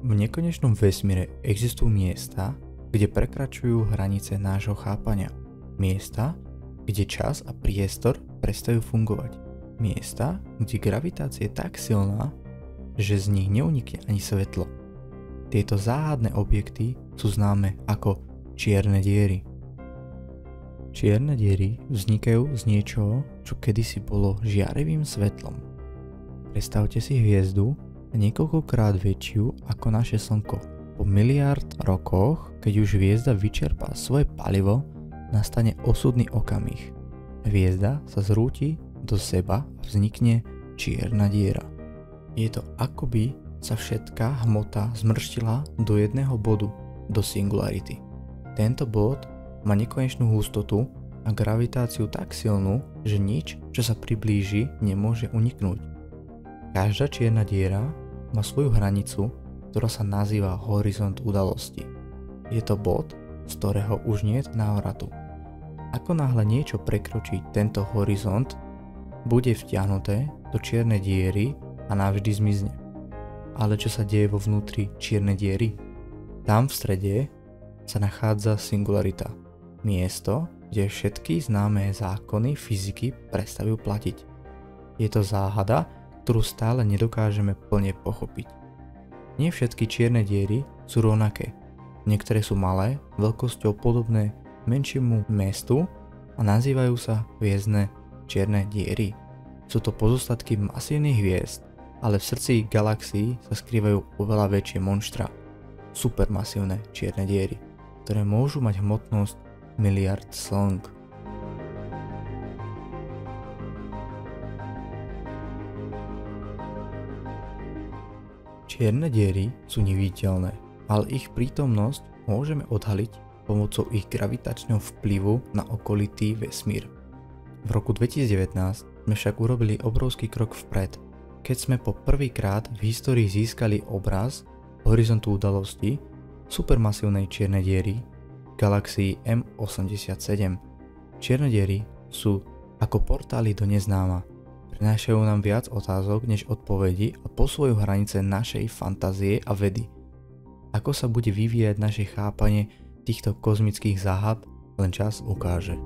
V nekonečnom vesmíre existujú miesta, kde prekračujú hranice nášho chápania. Miesta, kde čas a priestor prestajú fungovať. Miesta, kde gravitácia je tak silná, že z nich neunikne ani svetlo. Tieto záhadné objekty sú známe ako čierne diery. Čierne diery vznikajú z niečoho, čo kedysi bolo žiarivým svetlom. Predstavte si hviezdu niekoľkokrát väčšiu ako naše Slnko. Po miliárd rokoch, keď už hviezda vyčerpá svoje palivo, nastane osudný okamih. Hviezda sa zrúti do seba a vznikne čierna diera. Je to akoby sa všetká hmota zmrštila do jedného bodu, do singularity. Tento bod má nekonečnú hustotu a gravitáciu tak silnú, že nič, čo sa priblíži, nemôže uniknúť. Každá čierna diera má svoju hranicu, ktorá sa nazýva horizont udalosti. Je to bod, z ktorého už nie je návratu. Ako náhle niečo prekročí tento horizont, bude vtiahnuté do čiernej diery a navždy zmizne. Ale čo sa deje vo vnútri čiernej diery? Tam v strede sa nachádza singularita. Miesto, kde všetky známe zákony fyziky prestajú platiť. Je to záhada, ktorú stále nedokážeme plne pochopiť. Nie všetky čierne diery sú rovnaké. Niektoré sú malé, veľkosťou podobné menšiemu mestu a nazývajú sa hviezdne čierne diery. Sú to pozostatky masívnych hviezd, ale v srdci galaxií sa skrývajú oveľa väčšie monštra, supermasívne čierne diery, ktoré môžu mať hmotnosť miliárd slnk. Čierne diery sú neviditeľné, ale ich prítomnosť môžeme odhaliť pomocou ich gravitačného vplyvu na okolitý vesmír. V roku 2019 sme však urobili obrovský krok vpred, keď sme po prvýkrát v histórii získali obraz horizontu udalosti supermasívnej čiernej diery galaxii M87. Čierne diery sú ako portály do neznáma. Prinášajú nám viac otázok než odpovedí a posúvajú hranice našej fantázie a vedy. Ako sa bude vyvíjať naše chápanie týchto kozmických záhad, len čas ukáže.